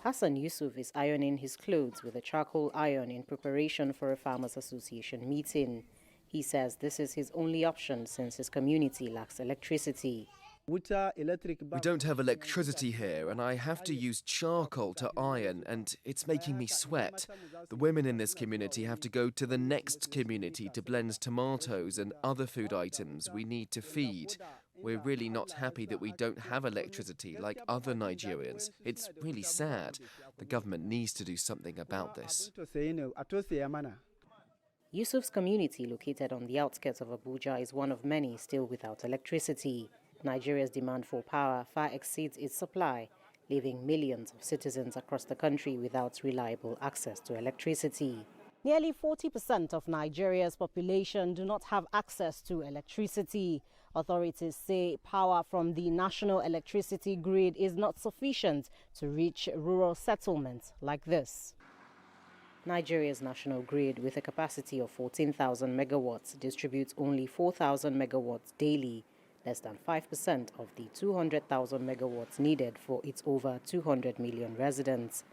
Hassan Yusuf is ironing his clothes with a charcoal iron in preparation for a Farmers Association meeting. He says this is his only option since his community lacks electricity. We don't have electricity here, and I have to use charcoal to iron, and it's making me sweat. The women in this community have to go to the next community to blend tomatoes and other food items we need to feed. We're really not happy that we don't have electricity like other Nigerians. It's really sad. The government needs to do something about this. Yusuf's community, located on the outskirts of Abuja, is one of many still without electricity. Nigeria's demand for power far exceeds its supply, leaving millions of citizens across the country without reliable access to electricity. Nearly 40% of Nigeria's population do not have access to electricity. Authorities say power from the national electricity grid is not sufficient to reach rural settlements like this. Nigeria's national grid, with a capacity of 14,000 megawatts, distributes only 4,000 megawatts daily, less than 5% of the 200,000 megawatts needed for its over 200 million residents.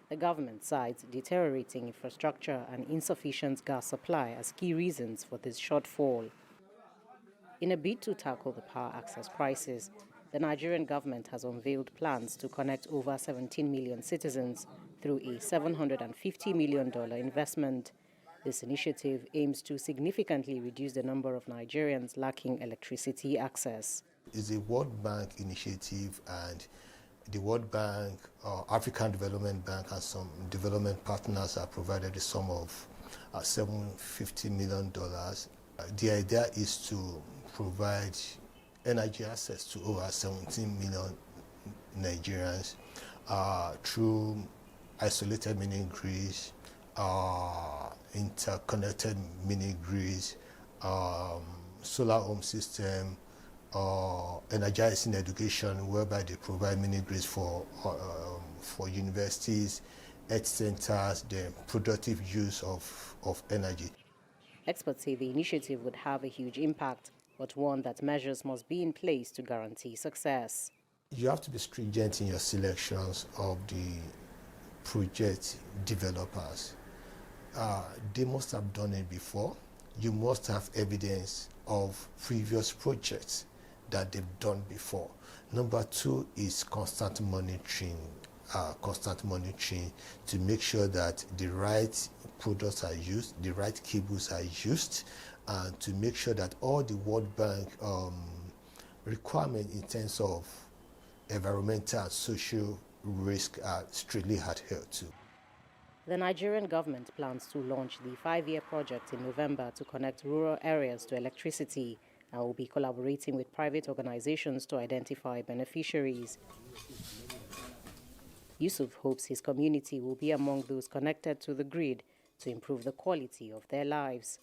The government cites deteriorating infrastructure and insufficient gas supply as key reasons for this shortfall. In a bid to tackle the power access crisis, the Nigerian government has unveiled plans to connect over 17 million citizens through a $750 million investment. This initiative aims to significantly reduce the number of Nigerians lacking electricity access. It's a World Bank initiative, and the World Bank, African Development Bank, and some development partners have provided a sum of $750 million. The idea is to provide energy access to over 17 million Nigerians through isolated mini grids, interconnected mini grids, solar home system, energizing education, whereby they provide mini grids for universities, health centers, the productive use of energy. Experts say the initiative would have a huge impact, but warn that measures must be in place to guarantee success. You have to be stringent in your selections of the project developers. They must have done it before. You must have evidence of previous projects that they've done before. Number two is constant monitoring to make sure that the right products are used, the right cables are used, and to make sure that all the World Bank requirements in terms of environmental and social risk are strictly adhered to. The Nigerian government plans to launch the 5-year project in November to connect rural areas to electricity and will be collaborating with private organizations to identify beneficiaries. Yusuf hopes his community will be among those connected to the grid to improve the quality of their lives.